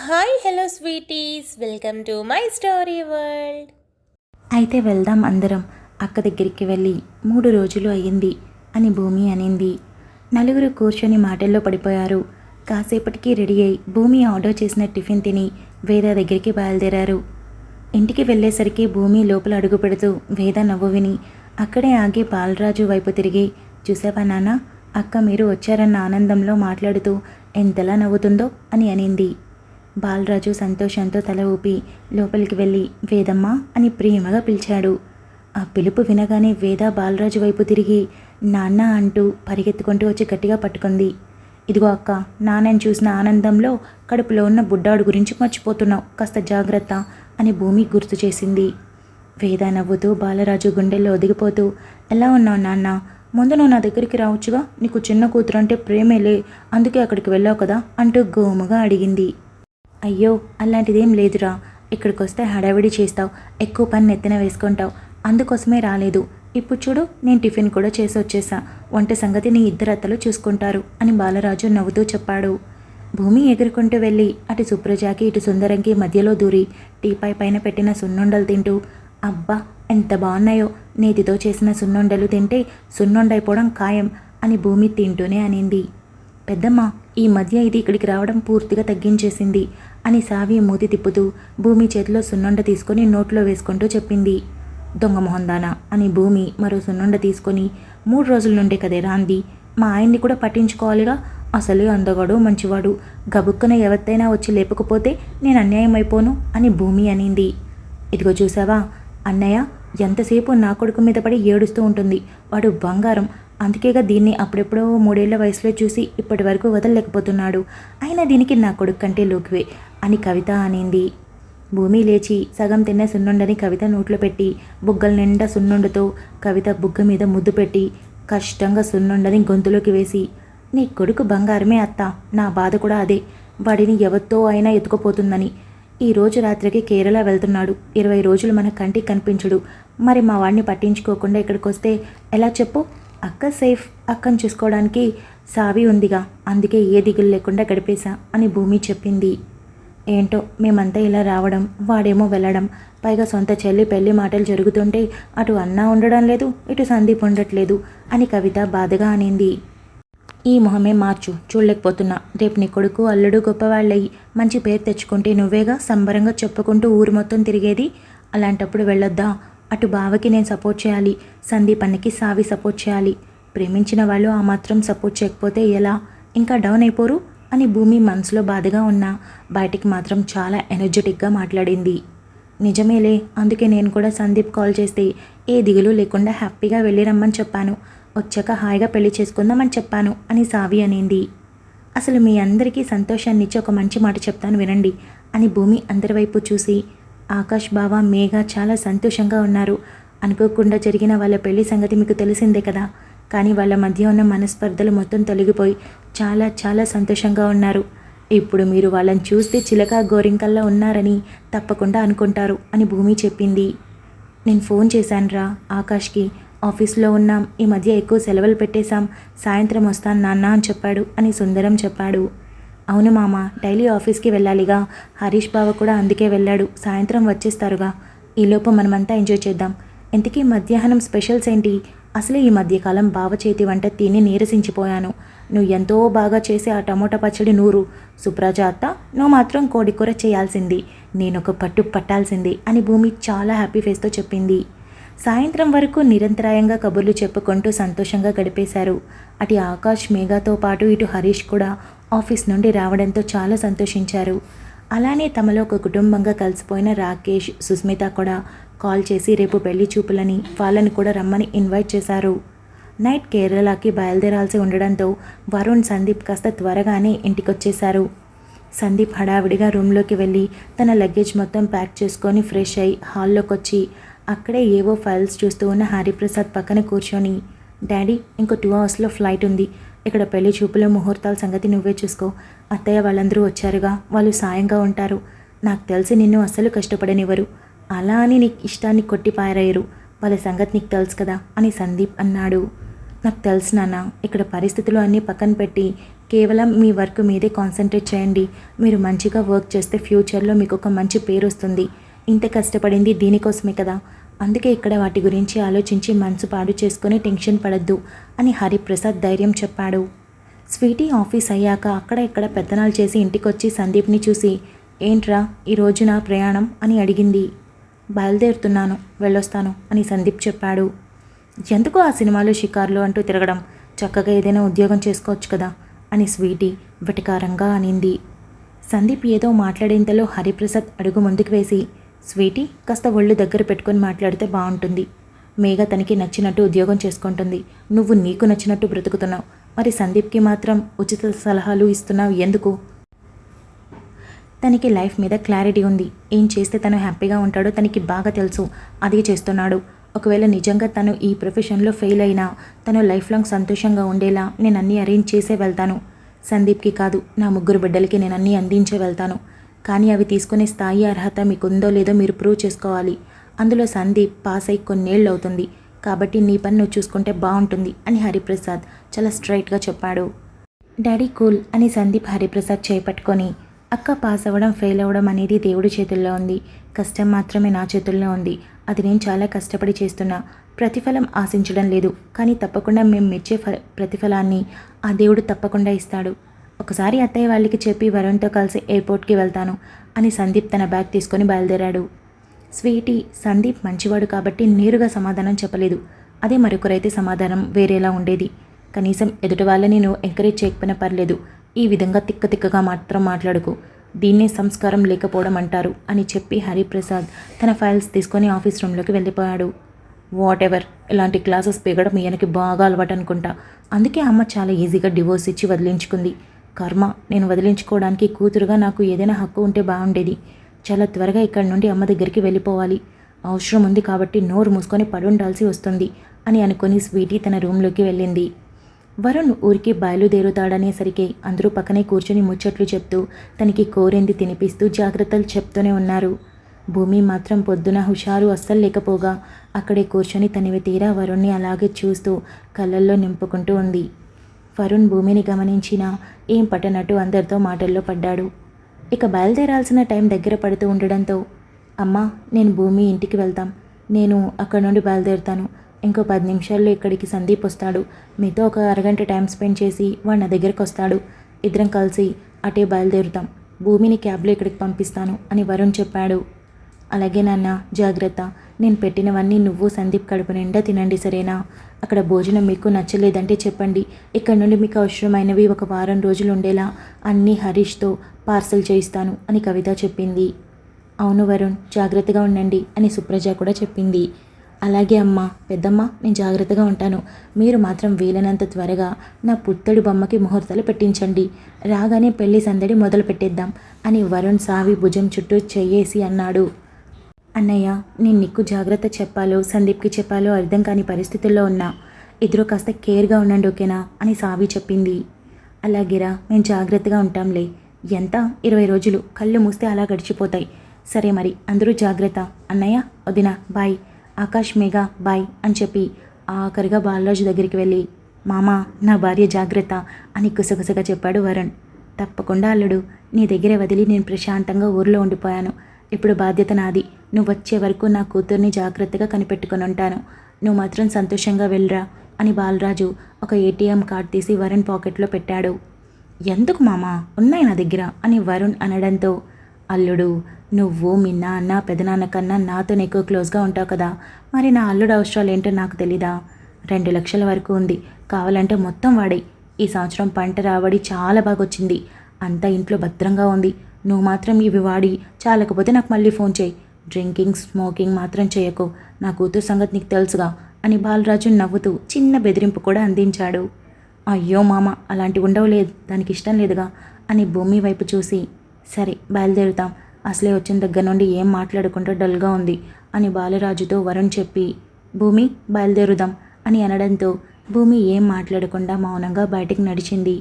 Hi hello sweeties, welcome to my story world. అయితే వెళ్దాం అందరం. అక్క దగ్గరికి వెళ్ళి 3 రోజులు అయ్యింది అని భూమి అనింది. నలుగురు కూర్చొని మాటల్లో పడిపోయారు. కాసేపటికి రెడీ అయి భూమి ఆర్డర్ చేసిన టిఫిన్ తిని వేద దగ్గరికి బయలుదేరారు. ఇంటికి వెళ్ళేసరికి భూమి లోపల అడుగు పెడుతూ వేద నవ్వు విని అక్కడే ఆగి బాలరాజు వైపు తిరిగి, చూసావా నాన్న, అక్క మీరు వచ్చారన్న ఆనందంలో మాట్లాడుతూ ఎంతలా నవ్వుతుందో అని అనింది. బాలరాజు సంతోషంతో తల ఊపి లోపలికి వెళ్ళి వేదమ్మ అని ప్రేమగా పిలిచాడు. ఆ పిలుపు వినగానే వేద బాలరాజు వైపు తిరిగి నాన్న అంటూ పరిగెత్తుకుంటూ వచ్చి గట్టిగా పట్టుకుంది. ఇదిగో అక్క, నాన్నని చూసిన ఆనందంలో కడుపులో ఉన్న బుడ్డాడు గురించి మర్చిపోతున్నావు, కాస్త జాగ్రత్త అని భూమి గుర్తు చేసింది. వేద నవ్వుతూ బాలరాజు గుండెల్లో ఒదిగిపోతూ, ఎలా ఉన్నావు నాన్న, ముందు నువ్వు నా దగ్గరికి రావచ్చుగా, నీకు చిన్న కూతురు అంటే ప్రేమేలే, అందుకే అక్కడికి వెళ్ళావు కదా అంటూ గోముగా అడిగింది. అయ్యో అలాంటిదేం లేదురా, ఇక్కడికి వస్తే హడావిడి చేస్తావు, ఎక్కువ పని నెత్తిన వేసుకుంటావు, అందుకోసమే రాలేదు. ఇప్పుడు చూడు, నేను టిఫిన్ కూడా చేసి వచ్చేసా, వంట సంగతి నీ ఇద్దరు అత్తలు చూసుకుంటారు అని బాలరాజు నవ్వుతూ చెప్పాడు. భూమి ఎగురుకుంటూ వెళ్ళి అటు సుప్రజాకి ఇటు సుందరంకి మధ్యలో దూరి టీపాయ్ పైన పెట్టిన సున్నుండలు తింటూ, అబ్బా ఎంత బాగున్నాయో, నేతితో చేసిన సున్నుండలు తింటే సున్నుండైపోవడం ఖాయం అని భూమి తింటూనే అనింది. పెద్దమ్మ, ఈ మధ్య ఇది ఇక్కడికి రావడం పూర్తిగా తగ్గించేసింది అని సావి మూతి తిప్పుతూ భూమి చేతిలో సున్నుండ తీసుకొని నోట్లో వేసుకుంటూ చెప్పింది. దొంగ మొహందానా అని భూమి మరో సున్నుండ తీసుకొని, 3 రోజుల నుండే కదే రాంది, మా ఆయన్ని కూడా పట్టించుకోవాలిగా, అసలే అందగాడు మంచివాడు, గబుక్కన ఎవరితైనా వచ్చి లేపకపోతే నేను అన్యాయం అయిపోను అని భూమి అనింది. ఇదిగో చూసావా అన్నయ్య, ఎంతసేపు నా కొడుకు మీద పడి ఏడుస్తూ ఉంటుంది, వాడు బంగారం, అందుకేగా దీన్ని అప్పుడెప్పుడో 3 ఏళ్ల వయసులో చూసి ఇప్పటి వరకు వదలలేకపోతున్నాడు, అయినా దీనికి నా కొడుకు కంటే లోకువే అని కవిత అనింది. భూమి లేచి సగం తిన్న సున్నుండని కవిత నోట్లో పెట్టి బుగ్గల నిండా సున్నుండతో కవిత బుగ్గ మీద ముద్దు పెట్టి కష్టంగా సున్నుండని గొంతులోకి వేసి, నీ కొడుకు బంగారమే అత్త, నా బాధ కూడా అదే, వాడిని ఎవరితో అయినా ఎత్తుకుపోతుందని. ఈరోజు రాత్రికి కేరళ వెళ్తున్నాడు, 20 రోజులు మన కంటికి కనిపించడు, మరి మా వాడిని పట్టించుకోకుండా ఇక్కడికి వస్తే ఎలా చెప్పు. అక్క సేఫ్, అక్కను చూసుకోవడానికి సావి ఉందిగా, అందుకే ఏ దిగులు లేకుండా గడిపేశా అని భూమి చెప్పింది. ఏంటో మేమంతా ఇలా రావడం, వాడేమో వెళ్ళడం, పైగా సొంత చెల్లి పెళ్లి మాటలు జరుగుతుంటే అటు అన్న ఉండడం లేదు, ఇటు సందీప్ ఉండట్లేదు అని కవిత బాధగా అనింది. ఈ మొహమే మార్చు, చూడలేకపోతున్నా, రేపు నీ కొడుకు అల్లుడు గొప్పవాళ్ళయి మంచి పేరు తెచ్చుకుంటే నువ్వేగా సంబరంగా చెప్పుకుంటూ ఊరు మొత్తం తిరిగేది, అలాంటప్పుడు వెళ్ళొద్దా. అటు బావకి నేను సపోర్ట్ చేయాలి, సందీప్ అన్నకి సావి సపోర్ట్ చేయాలి, ప్రేమించిన వాళ్ళు ఆ మాత్రం సపోర్ట్ చేయకపోతే ఎలా, ఇంకా డౌన్ అయిపోరు అని భూమి మనసులో బాధగా ఉన్నా బయటికి మాత్రం చాలా ఎనర్జెటిక్గా మాట్లాడింది. నిజమేలే, అందుకే నేను కూడా సందీప్ కాల్ చేస్తే ఏ దిగులు లేకుండా హ్యాపీగా వెళ్ళి రమ్మని చెప్పాను, వచ్చాక హాయిగా పెళ్లి చేసుకుందామని చెప్పాను అని సావి అనింది. అసలు మీ అందరికీ సంతోషాన్ని ఇచ్చి ఒక మంచి మాట చెప్తాను వినండి అని భూమి అందరి వైపు చూసి, ఆకాష్ బావ మేఘ చాలా సంతోషంగా ఉన్నారు, అనుకోకుండా జరిగిన వాళ్ళ పెళ్లి సంగతి మీకు తెలిసిందే కదా, కానీ వాళ్ళ మధ్య ఉన్న మనస్పర్ధలు మొత్తం తొలగిపోయి చాలా చాలా సంతోషంగా ఉన్నారు. ఇప్పుడు మీరు వాళ్ళని చూస్తే చిలక గోరింకల్లా ఉన్నారని తప్పకుండా అనుకుంటారు అని భూమి చెప్పింది. నేను ఫోన్ చేశానురా ఆకాష్కి, ఆఫీస్లో ఉన్నాం, ఈ మధ్య ఎక్కువ సెలవులు పెట్టేశాం, సాయంత్రం వస్తాను నాన్న అని చెప్పాడు అని సుందరం చెప్పాడు. అవును మామ, డైలీ ఆఫీస్కి వెళ్ళాలిగా, హరీష్ బావ కూడా అందుకే వెళ్ళాడు, సాయంత్రం వచ్చేస్తారుగా, ఈలోపు మనమంతా ఎంజాయ్ చేద్దాం. ఇంతకీ మధ్యాహ్నం స్పెషల్స్ ఏంటి, అసలే ఈ మధ్యకాలం బావ చేతి వంట తిని నీరసించిపోయాను, నువ్వు ఎంతో బాగా చేసి ఆ టమోటా పచ్చడి నూరు, సుప్రజ అత్త నువ్వు మాత్రం కోడికూర చేయాల్సింది, నేనొక పట్టు పట్టాల్సింది అని భూమి చాలా హ్యాపీ ఫేస్తో చెప్పింది. సాయంత్రం వరకు నిరంతరాయంగా కబుర్లు చెప్పుకుంటూ సంతోషంగా గడిపేశారు. అటు ఆకాష్ మేఘతో పాటు ఇటు హరీష్ కూడా ఆఫీస్ నుండి రావడంతో చాలా సంతోషించారు. అలానే తమలో ఒక కుటుంబంగా కలిసిపోయిన రాకేష్, సుస్మిత కూడా కాల్ చేసి రేపు పెళ్లి చూపులని వాళ్ళని కూడా రమ్మని ఇన్వైట్ చేశారు. నైట్ కేరళకి బయలుదేరాల్సి ఉండడంతో వరుణ్, సందీప్ కాస్త త్వరగానే ఇంటికొచ్చేశారు. సందీప్ హడావిడిగా రూమ్లోకి వెళ్ళి తన లగేజ్ మొత్తం ప్యాక్ చేసుకొని ఫ్రెష్ అయి హాల్లోకి వచ్చి అక్కడే ఏవో ఫైల్స్ చూస్తూ ఉన్న హరిప్రసాద్ పక్కన కూర్చొని, డాడీ ఇంకో 2 అవర్స్లో ఫ్లైట్ ఉంది, ఇక్కడ పెళ్లి చూపులో ముహూర్తాల సంగతి నువ్వే చూసుకో, అత్తయ్య వాళ్ళందరూ వచ్చారుగా, వాళ్ళు సాయంగా ఉంటారు, నాకు తెలిసి నిన్ను అస్సలు కష్టపడనివ్వరు, అలా అని నీకు ఇష్టాన్ని కొట్టి పారేయరు, వాళ్ళ సంగతి నీకు తెలుసు కదా అని సందీప్ అన్నాడు. నాకు తెలుసు నాన్న, ఇక్కడ పరిస్థితులు అన్నీ పక్కన పెట్టి కేవలం మీ వర్క్ మీదే కాన్సన్ట్రేట్ చేయండి. మీరు మంచిగా వర్క్ చేస్తే ఫ్యూచర్లో మీకు ఒక మంచి పేరు వస్తుంది. ఇంత కష్టపడింది దీనికోసమే కదా. అందుకే ఇక్కడ వాటి గురించి ఆలోచించి మనసు పాడు చేసుకొని టెన్షన్ పడద్దు అని హరిప్రసాద్ ధైర్యం చెప్పాడు. స్వీటీ ఆఫీస్ అయ్యాక అక్కడ ఇక్కడ పెత్తనాలు చేసి ఇంటికొచ్చి సందీప్ని చూసి, ఏంట్రా ఈరోజు నా ప్రయాణం అని అడిగింది. బయలుదేరుతున్నాను, వెళ్ళొస్తాను అని సందీప్ చెప్పాడు. ఎందుకు ఆ సినిమాలు షికార్లు అంటూ తిరగడం, చక్కగా ఏదైనా ఉద్యోగం చేసుకోవచ్చు కదా అని స్వీటీ వెటకారంగా అనింది. సందీప్ ఏదో మాట్లాడేంతలో హరిప్రసాద్ అడుగు ముందుకు వేసి, స్వీటీ కాస్త ఒళ్ళు దగ్గర పెట్టుకొని మాట్లాడితే బాగుంటుంది. మేఘ తనకి నచ్చినట్టు ఉద్యోగం చేసుకుంటుంది, నువ్వు నీకు నచ్చినట్టు బ్రతుకుతున్నావు. మరి సందీప్కి మాత్రం ఉచిత సలహాలు ఇస్తున్నావు ఎందుకు? తనకి లైఫ్ మీద క్లారిటీ ఉంది. ఏం చేస్తే తను హ్యాపీగా ఉంటాడో తనకి బాగా తెలుసు. అదే చేస్తున్నాడు. ఒకవేళ నిజంగా తను ఈ ప్రొఫెషన్లో ఫెయిల్ అయినా తను లైఫ్ లాంగ్ సంతోషంగా ఉండేలా నేను అన్నీ అరేంజ్ చేసే వెళ్తాను. సందీప్కి కాదు, నా 3 బిడ్డలకి నేను అన్నీ అందించే వెళ్తాను. కానీ అవి తీసుకునే స్థాయి అర్హత మీకుందో లేదో మీరు ప్రూవ్ చేసుకోవాలి. అందులో సందీప్ పాస్ అయి కొన్నేళ్ళు అవుతుంది. కాబట్టి నీ పని నువ్వు చూసుకుంటే బాగుంటుంది అని హరిప్రసాద్ చాలా స్ట్రైట్గా చెప్పాడు. డాడీ కూల్ అని సందీప్ హరిప్రసాద్ చేపట్టుకొని, అక్క పాస్ అవ్వడం ఫెయిల్ అవ్వడం అనేది దేవుడి చేతుల్లో ఉంది. కష్టం మాత్రమే నా చేతుల్లో ఉంది. అది నేను చాలా కష్టపడి చేస్తున్నా. ప్రతిఫలం ఆశించడం లేదు. కానీ తప్పకుండా మేము మెచ్చే ప్రతిఫలాన్ని ఆ దేవుడు తప్పకుండా ఇస్తాడు. ఒకసారి అత్తయ్య వాళ్ళకి చెప్పి వరుణ్తో కలిసి ఎయిర్పోర్ట్కి వెళ్తాను అని సందీప్ తన బ్యాగ్ తీసుకొని బయలుదేరాడు. స్వీటీ సందీప్ మంచివాడు కాబట్టి నేరుగా సమాధానం చెప్పలేదు. అదే మరొకరైతే సమాధానం వేరేలా ఉండేది. కనీసం ఎదుటి వాళ్ళని నువ్వు ఎంకరేజ్ చేయకపోయినా పర్లేదు, ఈ విధంగా తిక్కగా మాత్రం మాట్లాడుకు, దీన్నే సంస్కారం లేకపోవడం అంటారు అని చెప్పి హరిప్రసాద్ తన ఫైల్స్ తీసుకొని ఆఫీస్ రూమ్లోకి వెళ్ళిపోయాడు. వాట్ ఎవర్, ఇలాంటి క్లాసెస్ పెగడం ఈయనకి బాగా అలవాటు అనుకుంటా. అందుకే అమ్మ చాలా ఈజీగా డివోర్స్ ఇచ్చి వదిలించుకుంది. కర్మ, నేను వదిలించుకోవడానికి కూతురుగా నాకు ఏదైనా హక్కు ఉంటే బాగుండేది. చాలా త్వరగా ఇక్కడి నుండి అమ్మ దగ్గరికి వెళ్ళిపోవాలి. అవసరం ఉంది కాబట్టి నోరు మూసుకొని పడుండాల్సి వస్తుంది అని అనుకుని స్వీటీ తన రూమ్లోకి వెళ్ళింది. వరుణ్ ఊరికి బయలుదేరుతాడనేసరికి అందరూ పక్కనే కూర్చొని ముచ్చట్లు చెప్తూ తనకి కోరింది తినిపిస్తూ జాగ్రత్తలు చెప్తూనే ఉన్నారు. భూమి మాత్రం పొద్దున హుషారు అస్సలు లేకపోగా అక్కడే కూర్చొని తనివి తీరా వరుణ్ణి అలాగే చూస్తూ కళ్ళల్లో నింపుకుంటూ ఉంది. వరుణ్ భూమిని గమనించినా ఏం పట్టనట్టు అందరితో మాటల్లో పడ్డాడు. ఇక బయలుదేరాల్సిన టైం దగ్గర పడుతూ ఉండడంతో, అమ్మా నేను భూమి ఇంటికి వెళ్తాం, నేను అక్కడ నుండి బయలుదేరుతాను. ఇంకో 10 నిమిషాల్లో ఇక్కడికి సందీప్ వస్తాడు. మీతో ఒక అరగంట టైం స్పెండ్ చేసి వాడు నా దగ్గరికి వస్తాడు. ఇద్దరం కలిసి అటే బయలుదేరుతాం. భూమిని క్యాబ్లో ఇక్కడికి పంపిస్తాను అని వరుణ్ చెప్పాడు. అలాగే నాన్న, జాగ్రత్త. నేను పెట్టినవన్నీ నువ్వు సందీప్ కడుపు నిండా తినండి, సరేనా? అక్కడ భోజనం మీకు నచ్చలేదంటే చెప్పండి. ఇక్కడ నుండి మీకు అవసరమైనవి ఒక వారం రోజులు ఉండేలా అన్నీ హరీష్తో పార్సల్ చేయిస్తాను అని కవిత చెప్పింది. అవును వరుణ్, జాగ్రత్తగా ఉండండి అని సుప్రజ కూడా చెప్పింది. అలాగే అమ్మ, పెద్దమ్మ, నేను జాగ్రత్తగా ఉంటాను. మీరు మాత్రం వీలైనంత త్వరగా నా పుత్తడి బొమ్మకి ముహూర్తాలు పెట్టించండి. రాగానే పెళ్లి సందడి మొదలు పెట్టేద్దాం అని వరుణ్ సావి భుజం చుట్టూ చెయ్యేసి అన్నాడు. అన్నయ్య, నేను నీకు జాగ్రత్త చెప్పాలో సందీప్కి చెప్పాలో అర్థం కాని పరిస్థితుల్లో ఉన్నా. ఇద్దరు కాస్త కేర్గా ఉండండి, ఓకేనా అని సావి చెప్పింది. అలాగేరా, మేము జాగ్రత్తగా ఉంటాంలే. ఎంత 20 రోజులు కళ్ళు మూస్తే అలా గడిచిపోతాయి. సరే మరి, అందరూ జాగ్రత్త. అన్నయ్య, వదిన, బాయ్. ఆకాష్, మేఘ, బాయ్ అని చెప్పి ఆఖరిగా బాలరాజు దగ్గరికి వెళ్ళి, మామా నా భార్య జాగ్రత్త అని గుసగుసగా చెప్పాడు వరుణ్. తప్పకుండా అల్లుడు, నీ దగ్గరే వదిలి నేను ప్రశాంతంగా ఊర్లో ఉండిపోయాను. ఇప్పుడు బాధ్యత నాది. నువ్వు వచ్చే వరకు నా కూతుర్ని జాగ్రత్తగా కనిపెట్టుకొని ఉంటాను. నువ్వు మాత్రం సంతోషంగా వెళ్ళరా అని బాలరాజు ఒక ATM కార్డ్ తీసి వరుణ్ పాకెట్లో పెట్టాడు. ఎందుకు మామా, ఉన్నాయి నా దగ్గర అని వరుణ్ అనడంతో, అల్లుడు, నువ్వు మీ నాన్న పెదనాన్న కన్నా నాతో ఎక్కువ క్లోజ్గా ఉంటావు కదా, మరి నా అల్లుడు అవసరాలు ఏంటో నాకు తెలీదా? 2 లక్షల వరకు ఉంది, కావాలంటే మొత్తం వాడే. ఈ సంవత్సరం పంట రాబడి చాలా బాగా వచ్చింది. అంతా ఇంట్లో భద్రంగా ఉంది. నువ్వు మాత్రం ఇవి వాడి చాలకపోతే నాకు మళ్ళీ ఫోన్ చేయి. డ్రింకింగ్ స్మోకింగ్ మాత్రం చేయకు. నా కూతురు సంగతి నీకు తెలుసుగా అని బాలరాజు నవ్వుతూ చిన్న బెదిరింపు కూడా అందించాడు. అయ్యో మామ, అలాంటివి ఉండవులేదు, దానికి ఇష్టం లేదుగా అని భూమి వైపు చూసి, సరే బయలుదేరుతాం. అసలే వచ్చిన దగ్గర నుండి ఏం మాట్లాడకుండా డల్గా ఉంది అని బాలరాజుతో వరుణ్ చెప్పి, భూమి బయలుదేరుదాం అని అనడంతో భూమి ఏం మాట్లాడకుండా మౌనంగా బయటికి నడిచింది.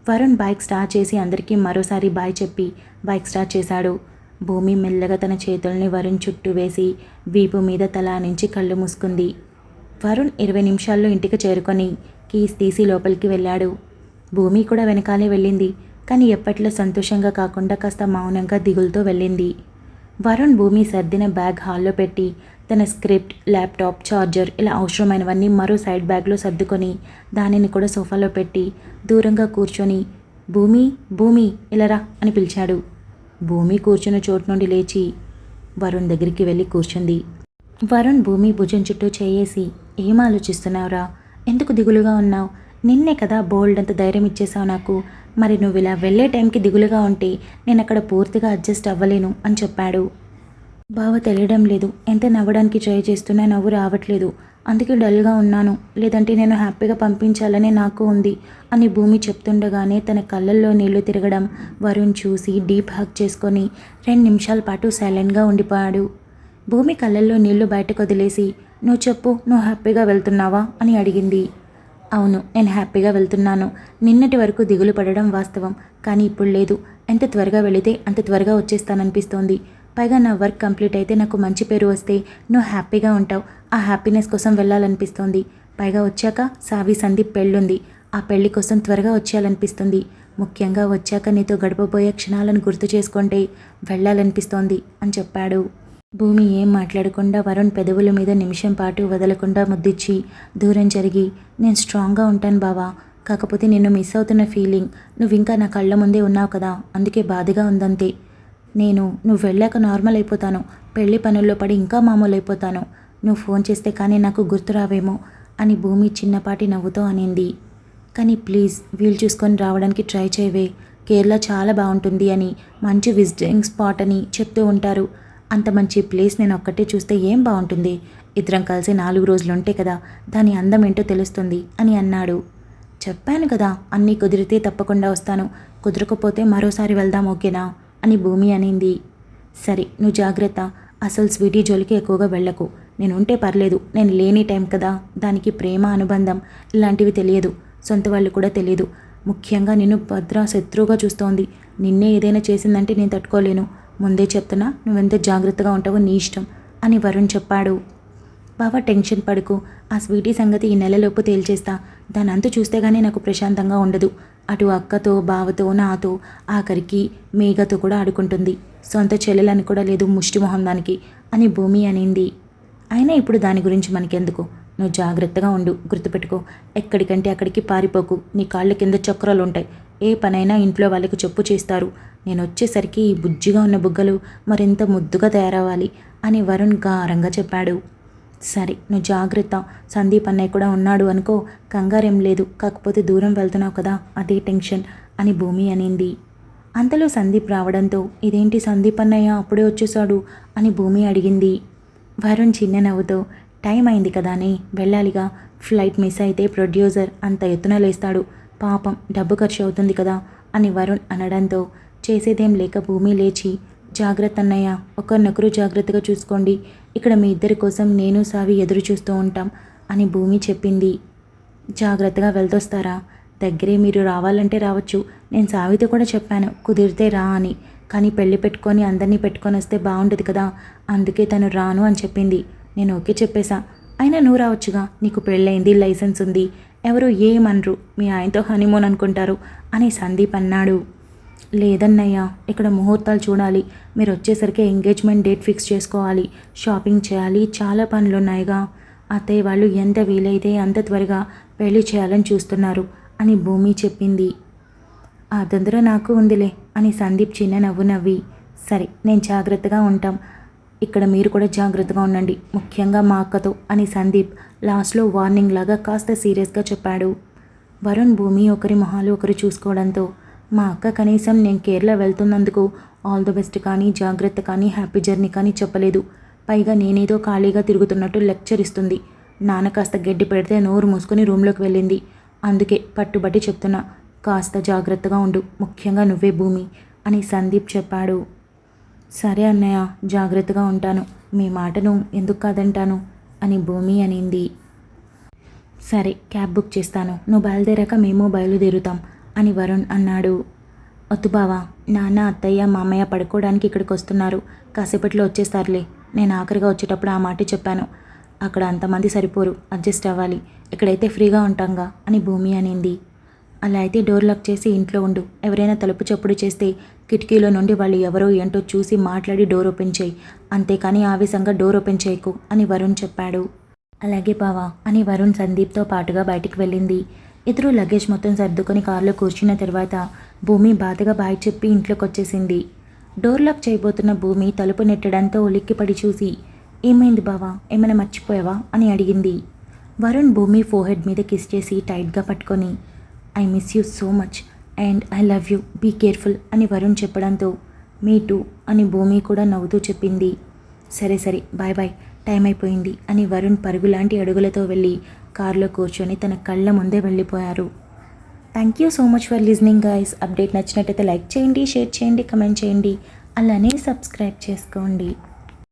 వరుణ్ బైక్ స్టార్ట్ చేసి అందరికీ మరోసారి బాయ్ చెప్పి బైక్ స్టార్ట్ చేశాడు. భూమి మెల్లగా తన చేతుల్ని వరుణ్ చుట్టూ వేసి వీపు మీద తల నుంచి కళ్ళు మూసుకుంది. వరుణ్ 20 నిమిషాల్లో ఇంటికి చేరుకొని కీస్ తీసి లోపలికి వెళ్ళాడు. భూమి కూడా వెనకాలే వెళ్ళింది. కానీ ఎప్పట్లో సంతోషంగా కాకుండా కాస్త మౌనంగా దిగులుతో వెళ్ళింది. వరుణ్ భూమి సర్దిన బ్యాగ్ హాల్లో పెట్టి తన స్క్రిప్ట్, ల్యాప్టాప్, ఛార్జర్ ఇలా అవసరమైనవన్నీ మరో సైడ్ బ్యాగ్లో సర్దుకొని దానిని కూడా సోఫాలో పెట్టి దూరంగా కూర్చొని భూమి భూమి ఇలారా అని పిలిచాడు. భూమి కూర్చున్న చోటు నుండి లేచి వరుణ్ దగ్గరికి వెళ్ళి కూర్చుంది. వరుణ్ భూమి భుజం చుట్టూ చేయేసి ఏం ఆలోచిస్తున్నావురా, ఎందుకు దిగులుగా ఉన్నావు? నిన్నే కదా బోల్డ్ అంత ధైర్యం ఇచ్చేసావు నాకు. మరి నువ్వు ఇలా వెళ్ళే టైంకి దిగులుగా ఉంటే నేను అక్కడ పూర్తిగా అడ్జస్ట్ అవ్వలేను అని చెప్పాడు. బావ తెలియడం లేదు, ఎంత నవ్వడానికి ట్రై చేస్తున్నా నవ్వు రావట్లేదు, అందుకే డల్గా ఉన్నాను, లేదంటే నేను హ్యాపీగా పంపించాలనే నాకు ఉంది అని భూమి చెప్తుండగానే తన కళ్ళల్లో నీళ్లు తిరగడం వరుణ్ చూసి డీప్ హగ్ చేసుకొని 2 నిమిషాల పాటు సైలెంట్గా ఉండిపోయాడు. భూమి కళ్ళల్లో నీళ్లు బయటకు వదిలేసి నువ్వు చెప్పు, నువ్వు హ్యాపీగా వెళ్తున్నావా అని అడిగింది. అవును, నేను హ్యాపీగా వెళ్తున్నాను. నిన్నటి వరకు దిగులు పడడం వాస్తవం, కానీ ఇప్పుడు లేదు. ఎంత త్వరగా వెళితే అంత త్వరగా వచ్చేస్తాననిపిస్తోంది. పైగా నా వర్క్ కంప్లీట్ అయితే నాకు మంచి పేరు వస్తే నువ్వు హ్యాపీగా ఉంటావు. ఆ హ్యాపీనెస్ కోసం వెళ్ళాలనిపిస్తోంది. పైగా వచ్చాక సావి సందీప్ పెళ్ళుంది, ఆ పెళ్లి కోసం త్వరగా వచ్చేయాలనిపిస్తుంది. ముఖ్యంగా వచ్చాక నీతో గడపబోయే క్షణాలను గుర్తు చేసుకుంటే వెళ్ళాలనిపిస్తోంది అని చెప్పాడు. భూమి ఏం మాట్లాడకుండా వరుణ్ పెదవుల మీద నిమిషం పాటు వదలకుండా ముద్దిచ్చి దూరం జరిగి నేను స్ట్రాంగ్గా ఉంటాను బావా, కాకపోతే నిన్ను మిస్ అవుతున్న ఫీలింగ్, నువ్వు ఇంకా నా కళ్ళ ముందే ఉన్నావు కదా, అందుకే బాధగా ఉందంతే. నువ్వు వెళ్ళాక నార్మల్ అయిపోతాను, పెళ్లి పనుల్లో పడి ఇంకా మామూలు అయిపోతాను. నువ్వు ఫోన్ చేస్తే కానీ నాకు గుర్తురావేమో అని భూమి చిన్నపాటి నవ్వుతో అనింది. కానీ ప్లీజ్ వీలు చూసుకొని రావడానికి ట్రై చేయవే, కేరళ చాలా బాగుంటుంది అని, మంచి విజిటింగ్ స్పాట్ అని చెప్తూ ఉంటారు. అంత మంచి ప్లేస్ నేను ఒక్కటే చూస్తే ఏం బాగుంటుంది? ఇద్దరం కలిసి 4 రోజులు ఉంటే కదా దాని అందం ఏంటో తెలుస్తుంది అని అన్నాడు. చెప్పాను కదా, అన్నీ కుదిరితే తప్పకుండా వస్తాను, కుదరకపోతే మరోసారి వెళ్దాం ఓకేనా అని భూమి అనింది. సరే నువ్వు జాగ్రత్త, అసలు స్వీటీ జోలికి ఎక్కువగా వెళ్ళకు. నేను ఉంటే పర్లేదు, నేను లేని టైం కదా, దానికి ప్రేమ అనుబంధం ఇలాంటివి తెలియదు, సొంత వాళ్ళు కూడా తెలియదు. ముఖ్యంగా నిన్ను భద్ర శత్రువుగా చూస్తోంది. నిన్నే ఏదైనా చేసిందంటే నేను తట్టుకోలేను. ముందే చెప్తున్నా, నువ్వెంత జాగ్రత్తగా ఉంటావో నీ ఇష్టం అని వరుణ్ చెప్పాడు. బావా టెన్షన్ పడుకు, ఆ స్వీటీ సంగతి ఈ నెలలోపు తేల్చేస్తా. దాని అంతు చూస్తే కానీ నాకు ప్రశాంతంగా ఉండదు. అటు అక్కతో, బావతో, నాతో, ఆఖరికి మేఘతో కూడా ఆడుకుంటుంది. సొంత చెల్లెలని కూడా లేదు ముష్టి మొహం దానికి అని భూమి అనింది. అయినా ఇప్పుడు దాని గురించి మనకెందుకు, నువ్వు జాగ్రత్తగా ఉండు, గుర్తుపెట్టుకో. ఎక్కడికంటే అక్కడికి పారిపోకు, నీ కాళ్ళ కింద చక్రాలు ఉంటాయి. ఏ పనైనా ఇంట్లో వాళ్ళకి చెప్పు చేస్తారు. నేను వచ్చేసరికి ఈ బుజ్జిగా ఉన్న బుగ్గలు మరింత ముద్దుగా తయారవ్వాలి అని వరుణ్ గారంగా చెప్పాడు. సరే నువ్వు జాగ్రత్త, సందీప్ అన్నయ్య కూడా ఉన్నాడు అనుకో, కంగారేం లేదు, కాకపోతే దూరం వెళ్తున్నావు కదా అదే టెన్షన్ అని భూమి అనింది. అంతలో సందీప్ రావడంతో ఇదేంటి సందీప్ అన్నయ్య అప్పుడే వచ్చేసాడు అని భూమి అడిగింది. వరుణ్ చిన్న నవ్వుతో టైం అయింది కదా అని వెళ్ళాలిగా, ఫ్లైట్ మిస్ అయితే ప్రొడ్యూసర్ అంత ఎత్తున లేస్తాడు, పాపం డబ్బు ఖర్చు అవుతుంది కదా అని వరుణ్ అనడంతో చేసేదేం లేక భూమి లేచి జాగ్రత్త అన్నయ్య, ఒకరినొకరు జాగ్రత్తగా చూసుకోండి, ఇక్కడ మీ ఇద్దరి కోసం నేను సావి ఎదురు చూస్తూ ఉంటాం అని భూమి చెప్పింది. జాగ్రత్తగా వెళ్తొస్తారా? దగ్గరే, మీరు రావాలంటే రావచ్చు. నేను సావితో కూడా చెప్పాను కుదిరితే రా అని, కానీ పెళ్లి పెట్టుకొని అందరినీ పెట్టుకొని వస్తే బాగుండదు కదా, అందుకే తను రాను అని చెప్పింది. నేను ఓకే చెప్పేశా. అయినా నువ్వు రావచ్చుగా, నీకు పెళ్ళయింది, లైసెన్స్ ఉంది, ఎవరు ఏమనరు, మీ ఆయనతో హనీమూన్ అనుకుంటారు అని సందీప్ అన్నాడు. లేదన్నయ్య, ఇక్కడ ముహూర్తాలు చూడాలి, మీరు వచ్చేసరికి ఎంగేజ్మెంట్ డేట్ ఫిక్స్ చేసుకోవాలి, షాపింగ్ చేయాలి, చాలా పనులున్నాయిగా. అత్తయ్య వాళ్ళు ఎంత వీలైతే అంత త్వరగా పెళ్లి చేయాలని చూస్తున్నారు అని భూమి చెప్పింది. ఆ తొందర నాకు ఉందిలే అని సందీప్ చిన్న నవ్వు నవ్వి సరే నేను జాగ్రత్తగా ఉంటాం, ఇక్కడ మీరు కూడా జాగ్రత్తగా ఉండండి, ముఖ్యంగా మా అక్కతో అని సందీప్ లాస్ట్లో వార్నింగ్ లాగా కాస్త సీరియస్గా చెప్పాడు. వరుణ్ భూమి ఒకరి మొహాలు ఒకరు చూసుకోవడంతో మా అక్క కనీసం నేను కేరళ వెళ్తున్నందుకు ఆల్ ది బెస్ట్ కానీ, జాగ్రత్త కానీ, హ్యాపీ జర్నీ కానీ చెప్పలేదు. పైగా నేనేదో ఖాళీగా తిరుగుతున్నట్టు లెక్చర్ ఇస్తుంది. నాన్న కాస్త గడ్డి పెడితే నోరు మూసుకొని రూమ్లోకి వెళ్ళింది. అందుకే పట్టుబట్టి చెప్తున్నా, కాస్త జాగ్రత్తగా ఉండు, ముఖ్యంగా నువ్వే భూమి అని సందీప్ చెప్పాడు. సరే అన్నయ్య, జాగ్రత్తగా ఉంటాను, మీ మాటను ఎందుకు కాదంటాను అని భూమి అనింది. సరే క్యాబ్ బుక్ చేస్తాను, నువ్వు బయలుదేరాక మేము బయలుదేరుతాం అని వరుణ్ అన్నాడు. వద్దు బావా, నాన్న, అత్తయ్య, మామయ్య పడుకోవడానికి ఇక్కడికి వస్తున్నారు, కాసేపట్లో వచ్చేస్తారులే. నేను ఆఖరిగా వచ్చేటప్పుడు ఆ మాట చెప్పాను, అక్కడ అంతమంది సరిపోరు, అడ్జస్ట్ అవ్వాలి, ఇక్కడైతే ఫ్రీగా ఉంటాంగా అని భూమి అనింది. అలా అయితే డోర్ లాక్ చేసి ఇంట్లో ఉండు. ఎవరైనా తలుపు చప్పుడు చేస్తే కిటికీలో నుండి వాళ్ళు ఎవరో ఏంటో చూసి మాట్లాడి డోర్ ఓపెన్ చేయి. అంతేకాని ఆవేశంగా డోర్ ఓపెన్ చేయకు అని వరుణ్ చెప్పాడు. అలాగే బావా అని వరుణ్ సందీప్తో పాటుగా బయటికి వెళ్ళింది. ఇద్దరు లగేజ్ మొత్తం సర్దుకొని కారులో కూర్చున్న తర్వాత భూమి బాధగా బాయ్ చెప్పి ఇంట్లోకి వచ్చేసింది. డోర్ లాక్ చేయబోతున్న భూమి తలుపు నెట్టడంతో ఉలిక్కిపడి చూసి, ఏమైంది బావా, ఏమైనా మర్చిపోయావా అని అడిగింది. వరుణ్ భూమి ఫోహెడ్ మీద కిస్ చేసి టైట్గా పట్టుకొని, I miss you so much and I love you, be careful అని వరుణ్ చెప్పడంతో, మీ టూ అని భూమి కూడా నవ్వుతూ చెప్పింది. సరే సరే బాయ్ బాయ్, టైం అయిపోయింది అని వరుణ్ పరుగులాంటి అడుగులతో వెళ్ళి కారులో కూర్చొని తన కళ్ళ ముందే వెళ్ళిపోయారు. Thank you so much for listening guys. Update నచ్చినట్టయితే లైక్ చేయండి, షేర్ చేయండి, కమెంట్ చేయండి, అలానే సబ్స్క్రైబ్ చేసుకోండి.